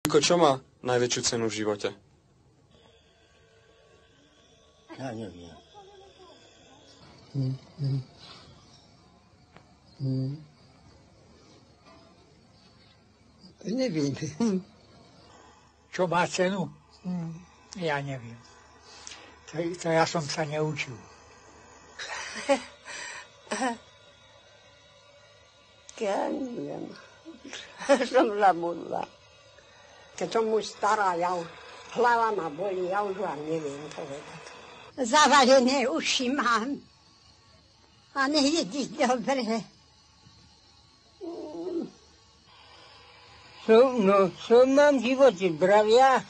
Čo má najväčšiu cenu v živote? Ja neviem. Neviem. Čo má cenu? Ja neviem. To ja som sa neučil. Ja neviem. Som zabudla. Keď som už stará, hlava ma bolí, ja už vám neviem povedať. Zavalené uši mám. A nejedí dobre. Čo mám v živote? Zdravia?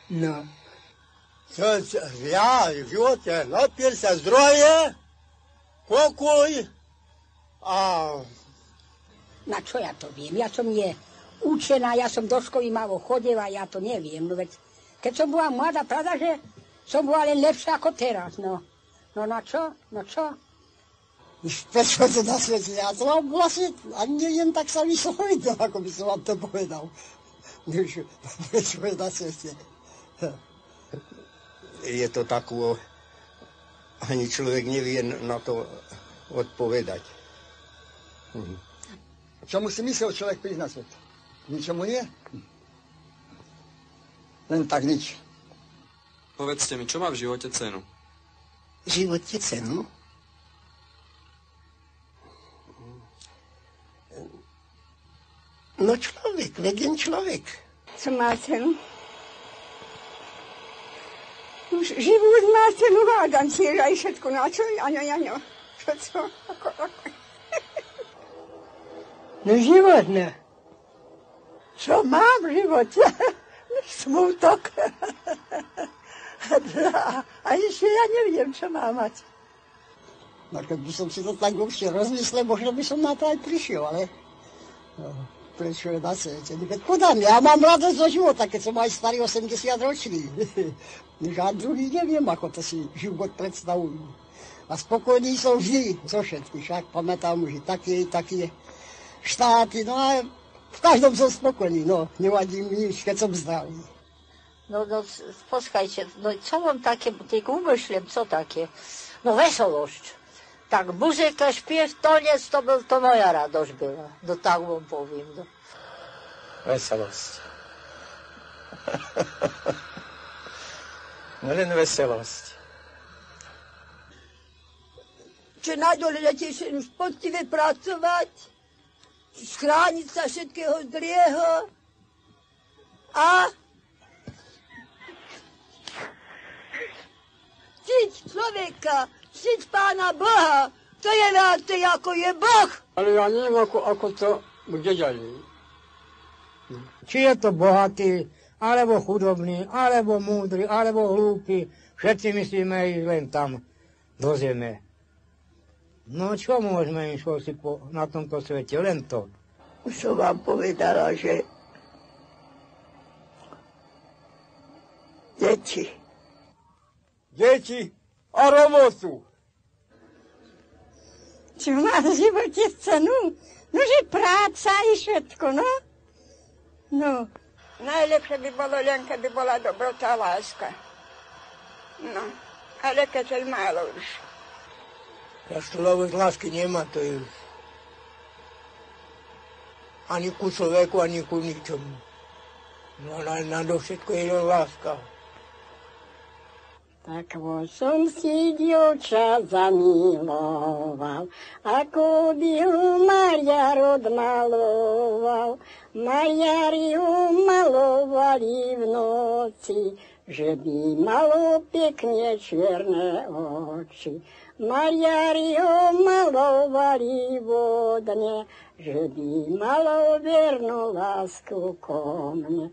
No. Ja v živote napier sa zdroje, pokoj a... Na čo ja to viem? Ja som učená, ja som do školy malo chodila, ja to neviem. No veď, keď som bola mladá, pravda, že som bola len lepšia ako teraz, no. No na čo? No čo? Prečo to na svete? Ja to mám vlastne, ani neviem tak sa vysloviť, ako by som vám to povedal. Prečo je na svete? Je to takú, ani človek nevie na to odpovedať. Čomu si myslel človek prísť na svet? Ničomu nie? Len tak nič. Povedzte mi, čo má v živote cenu? V živote cenu? No človek, veden človek. Co má cenu? Už život má cenu, hádam si, aj všetko na čo? Aňo. Čo? Ako? No život, ne. Čo mám v živote? Smutok. A ešte ja neviem, čo mám mať. No keď by som si to tak určite rozmyslel, možno by som na to aj prišiel, ale... No, prečo je na svete? Veď podám, ja mám radosť zo života, keď som aj starý 80 ročný. A druhý neviem, ako to si život predstavujú. A spokojný som vždy zo všetkých, však pamätám už také štáty, no a v každom som spokojný, no, nevadí mi nič, keď som zdravý. No, poskajte, no co vám také, tak umyšlím, co také? No veselosť. Tak muzika, śpiew, toniec, to moja radosť byla. No tak vám poviem. No. Veselosť. No len veselosť. Čo najdôležitejšie, poctivé pracovať, schrániť sa všetkého zlého a ctiť človeka, ctiť Pána Boha, to je rád, ako je Boh. Ale ja neviem, ako to bude ďalej. Či je to bohatý, alebo chudobný, alebo múdry, alebo hlúpy, všetci myslíme ísť len tam do zeme. No čo môžeme im si na tomto svete? Len to. Už som vám povedala, že Deti a robotu. Čo má v živote cenu? No, že práca i všetko, no. No. Najlepšie by bolo len, keby bola dobrota a láska. No, ale keď je málo už. Ja človek lásky nemá, to je ani ku človeku, ani ku ničomu. No na do všetko je láska. Tak som si dievča zamiloval, ako by ho Mariar odmaloval. Mariari ho malovali v noci, že by malo pekne čierne oči. Mariari ho malovali vodne, že by malo vernú lásku ko mne.